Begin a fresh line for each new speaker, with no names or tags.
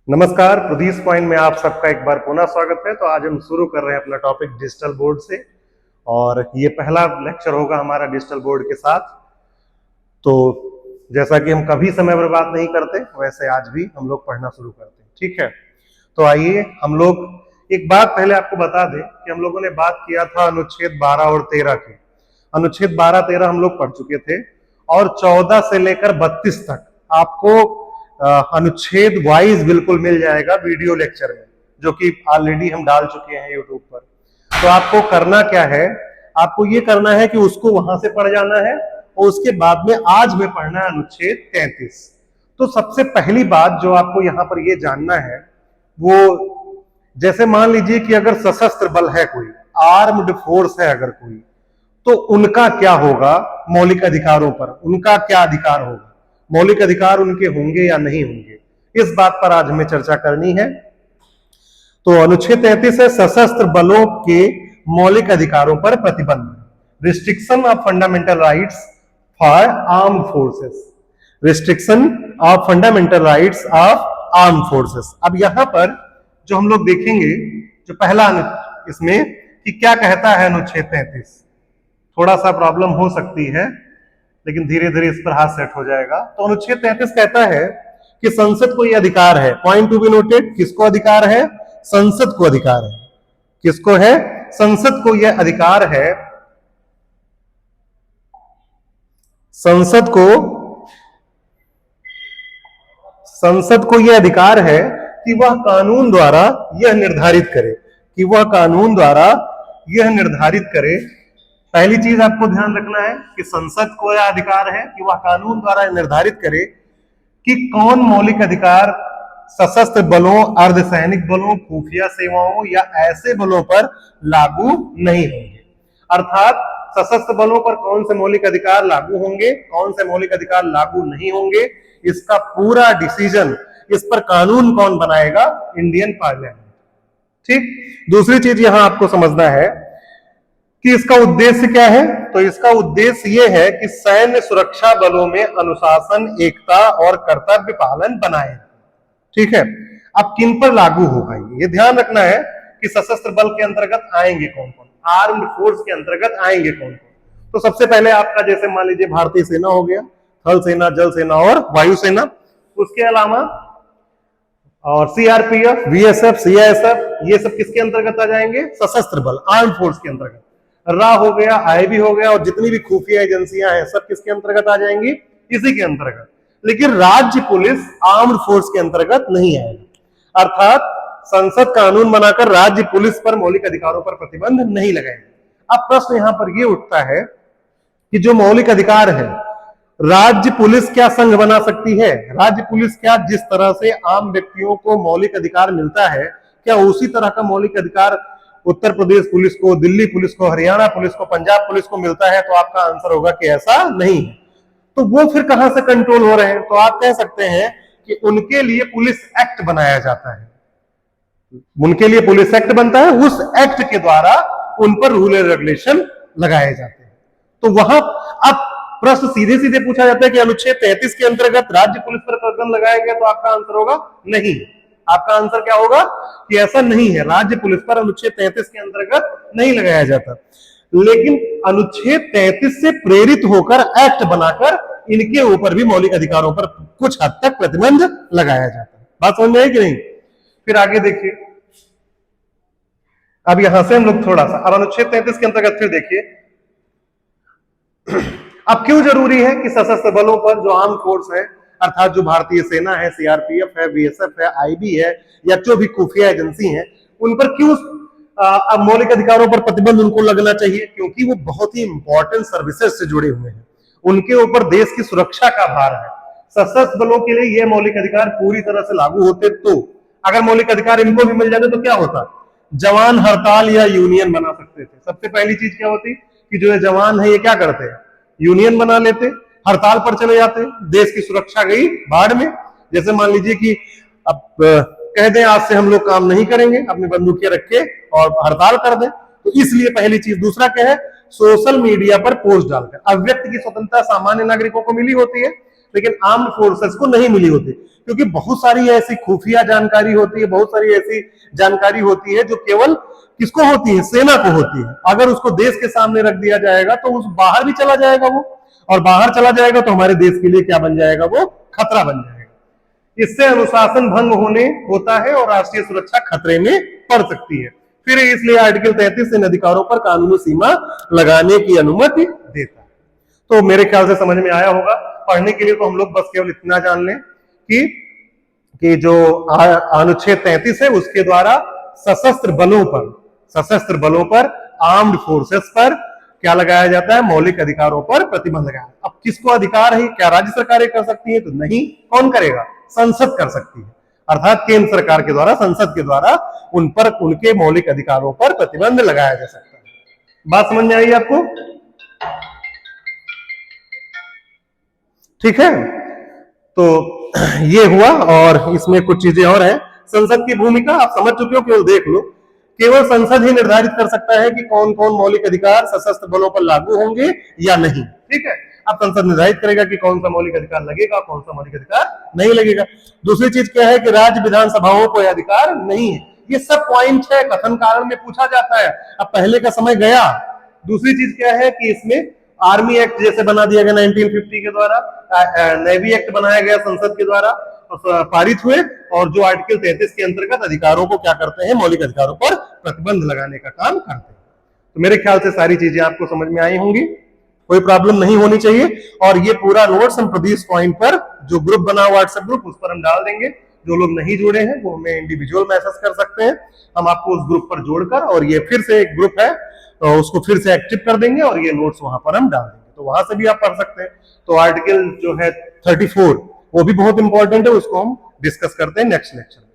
नमस्कार, प्रदीप पॉइंट में आप सबका एक बार पुनः स्वागत है। तो आज हम शुरू कर रहे हैं अपना टॉपिक डिजिटल बोर्ड से और ये पहला लेक्चर होगा हमारा डिजिटल बोर्ड के साथ। तो जैसा कि हम कभी समय बर्बाद नहीं करते, वैसे आज भी हम लोग पढ़ना शुरू करते हैं। ठीक है, तो आइए हम लोग एक बात पहले आपको बता दें कि हम लोगों ने बात किया था अनुच्छेद 12 और 13 की। अनुच्छेद 12-13 हम लोग पढ़ चुके थे और 14 से लेकर 32 तक आपको अनुच्छेद वाइज बिल्कुल मिल जाएगा वीडियो लेक्चर में, जो कि ऑलरेडी हम डाल चुके हैं यूट्यूब पर। तो आपको करना क्या है, आपको ये करना है कि उसको वहां से पढ़ जाना है और उसके बाद में आज में पढ़ना है अनुच्छेद 33। तो सबसे पहली बात जो आपको यहां पर ये जानना है वो, जैसे मान लीजिए कि अगर सशस्त्र बल है, कोई आर्म्ड फोर्स है अगर कोई, तो उनका क्या होगा मौलिक अधिकारों पर, उनका क्या अधिकार होगा, मौलिक अधिकार उनके होंगे या नहीं होंगे, इस बात पर आज हमें चर्चा करनी है। तो अनुच्छेद 33 है सशस्त्र बलों के मौलिक अधिकारों पर प्रतिबंध, restriction of fundamental rights for armed forces, restriction of fundamental rights of armed forces. अब यहां पर जो हम लोग देखेंगे, जो पहला इसमें कि क्या कहता है अनुच्छेद 33, थोड़ा सा प्रॉब्लम हो सकती है लेकिन धीरे धीरे इस पर हाथ सेट हो जाएगा। तो अनुच्छेद 33 कहता है कि संसद को यह अधिकार है, पॉइंट टू बी नोटेड, किसको अधिकार है, संसद को अधिकार है, किसको है, संसद को यह अधिकार है, संसद को यह अधिकार है कि वह कानून द्वारा यह निर्धारित करे, कि वह कानून द्वारा यह निर्धारित करे। पहली चीज आपको ध्यान रखना है कि संसद को यह अधिकार है कि वह कानून द्वारा निर्धारित करे कि कौन मौलिक अधिकार सशस्त्र बलों, अर्धसैनिक बलों, खुफिया सेवाओं या ऐसे बलों पर लागू नहीं होंगे। अर्थात सशस्त्र बलों पर कौन से मौलिक अधिकार लागू होंगे, कौन से मौलिक अधिकार लागू नहीं होंगे, इसका पूरा डिसीजन, इस पर कानून कौन बनाएगा, इंडियन पार्लियामेंट। ठीक, दूसरी चीज यहां आपको समझना है कि इसका उद्देश्य क्या है। तो इसका उद्देश्य यह है कि सैन्य सुरक्षा बलों में अनुशासन, एकता और कर्तव्य पालन बनाए। ठीक है, अब किन पर लागू होगा ये ध्यान रखना है कि सशस्त्र बल के अंतर्गत आएंगे कौन कौन, आर्म्ड फोर्स के अंतर्गत आएंगे कौन कौन। तो सबसे पहले आपका जैसे मान लीजिए भारतीय सेना हो गया, थल सेना, जल सेना और वायु सेना। उसके अलावा और सीआरपीएफ, बीएसएफ, सीआईएसएफ, ये सब किसके अंतर्गत आ जाएंगे, सशस्त्र बल, आर्म्ड फोर्स के अंतर्गत। रा हो गया, आईबी हो गया और जितनी भी खुफिया एजेंसियां हैं सब किसके अंतर्गत आ जाएंगी, इसी के अंतर्गत। लेकिन राज्य पुलिस आर्म्ड फोर्स के अंतर्गत नहीं आएगा, अर्थात संसद कानून बनाकर राज्य पुलिस पर मौलिक अधिकारों पर प्रतिबंध नहीं लगाएंगे। अब प्रश्न यहां पर यह उठता है कि जो मौलिक अधिकार है, राज्य पुलिस क्या संघ बना सकती है, राज्य पुलिस क्या जिस तरह से आम व्यक्तियों को मौलिक अधिकार मिलता है, क्या उसी तरह का मौलिक अधिकार उत्तर प्रदेश पुलिस को, दिल्ली पुलिस को, हरियाणा पुलिस को, पंजाब पुलिस को मिलता है? तो आपका आंसर होगा कि ऐसा नहीं है। तो वो फिर कहां से कंट्रोल हो रहे हैं? तो आप कह सकते हैं कि उनके लिए पुलिस एक्ट बनाया जाता है, उनके लिए पुलिस एक्ट बनता है, उस एक्ट के द्वारा उन पर रूल एंड रेगुलेशन लगाए जाते हैं। तो वहां अब प्रश्न सीधे सीधे पूछा जाता है कि अनुच्छेद 33 के अंतर्गत राज्य पुलिस पर प्रतिबंध लगाया गया, तो आपका आंसर होगा नहीं। आपका आंसर क्या होगा कि ऐसा नहीं है, राज्य पुलिस पर अनुच्छेद 33 के अंतर्गत नहीं लगाया जाता। लेकिन अनुच्छेद 33 से प्रेरित होकर एक्ट बनाकर इनके ऊपर भी मौलिक अधिकारों पर कुछ हद तक प्रतिबंध लगाया जाता है। बात समझ में आई कि नहीं? फिर आगे देखिए, अब यहां से हम लोग थोड़ा सा अब अनुच्छेद 33 के अंतर्गत फिर देखिए, अब क्यों जरूरी है कि सशस्त्र बलों पर जो आर्म फोर्स है, अर्थात जो भारतीय सेना है, सीआरपीएफ है, बीएसएफ है, आईबी है या जो भी खुफिया एजेंसी है, उन पर क्यों मौलिक अधिकारों पर प्रतिबंध उनको लगना चाहिए? क्योंकि वो बहुत ही इंपॉर्टेंट सर्विसेज से जुड़े हुए हैं, उनके ऊपर देश की सुरक्षा का भार है। सशस्त्र बलों के लिए ये मौलिक अधिकार पूरी तरह से लागू होते, तो अगर मौलिक अधिकार इनको भी मिल जाते तो क्या होता, जवान हड़ताल या यूनियन बना सकते थे। सबसे पहली चीज क्या होती कि जो जवान है ये क्या करते हैं, यूनियन बना लेते, हड़ताल पर चले जाते, देश की सुरक्षा गई बाढ़ में। जैसे मान लीजिए कि अब कह दें आज से हम लोग काम नहीं करेंगे, अपनी बंदूकें रख के और हड़ताल कर दें, तो इसलिए पहली चीज। दूसरा क्या है, सोशल मीडिया पर पोस्ट डालकर। अभिव्यक्ति की स्वतंत्रता सामान्य नागरिकों को मिली होती है, लेकिन आर्म्ड फोर्सेस को नहीं मिली होती, क्योंकि बहुत सारी ऐसी खुफिया जानकारी होती है, बहुत सारी ऐसी जानकारी होती है जो केवल किसको होती है, सेना को होती है। अगर उसको देश के सामने रख दिया जाएगा तो उस बाहर भी चला जाएगा वो, और बाहर चला जाएगा तो हमारे देश के लिए क्या बन जाएगा, वो खतरा बन जाएगा। इससे अनुशासन भंग होने होता है और राष्ट्रीय सुरक्षा खतरे में पड़ सकती है। फिर इसलिए आर्टिकल 33 इन अधिकारों पर कानूनी सीमा लगाने की अनुमति देता है। तो मेरे ख्याल से समझ में आया होगा। पढ़ने के लिए तो हम लोग बस केवल इतना जान लें कि जो अनुच्छेद 33 है उसके द्वारा सशस्त्र बलों पर आर्म्ड फोर्सेस पर क्या लगाया जाता है, मौलिक अधिकारों पर प्रतिबंध लगाया। अब किसको अधिकार है, क्या राज्य सरकारें कर सकती है? तो नहीं, कौन करेगा, संसद कर सकती है। अर्थात केंद्र सरकार के द्वारा, संसद के द्वारा उन पर, उनके मौलिक अधिकारों पर प्रतिबंध लगाया जा सकता है। बात समझ में आई आपको? ठीक है, तो ये हुआ, और इसमें कुछ चीजें और हैं। संसद की भूमिका आप समझ चुके हो, केवल देख लो। केवल संसद ही निर्धारित कर सकता है कि कौन कौन मौलिक अधिकार सशस्त्र बलों पर लागू होंगे या नहीं। ठीक है, अब संसद निर्धारित करेगा कि कौन सा मौलिक अधिकार लगेगा, कौन सा मौलिक अधिकार नहीं लगेगा। दूसरी चीज क्या है कि राज्य विधानसभाओं को अधिकार नहीं है। ये सब पॉइंट है, कथन कारण में पूछा जाता है, अब पहले का समय गया। दूसरी चीज क्या है कि इसमें आर्मी एक्ट जैसे बना दिया गया 1950 के द्वारा, नेवी एक्ट बनाया गया संसद के द्वारा, पारित हुए, और जो आर्टिकल 33 के अंतर्गत अधिकारों को क्या करते हैं, मौलिक अधिकारों पर प्रतिबंध लगाने का काम करते हैं। तो मेरे ख्याल से सारी चीजें आपको समझ में आई होंगी, कोई प्रॉब्लम नहीं होनी चाहिए। और ये पूरा नोट्स हम प्रदेश पॉइंट पर जो ग्रुप बना व्हाट्सएप ग्रुप, उस पर हम डाल देंगे। जो लोग नहीं जुड़े हैं वो हमें इंडिविजुअल मैसेज कर सकते हैं, हम आपको उस ग्रुप पर जोड़कर, और ये फिर से एक ग्रुप है तो उसको फिर से एक्टिव कर देंगे और ये नोट्स वहां पर हम डाल देंगे, तो वहां से भी आप पढ़ सकते हैं। तो आर्टिकल जो है 34 वो भी बहुत इंपॉर्टेंट है, उसको हम डिस्कस करते हैं नेक्स्ट लेक्चर में।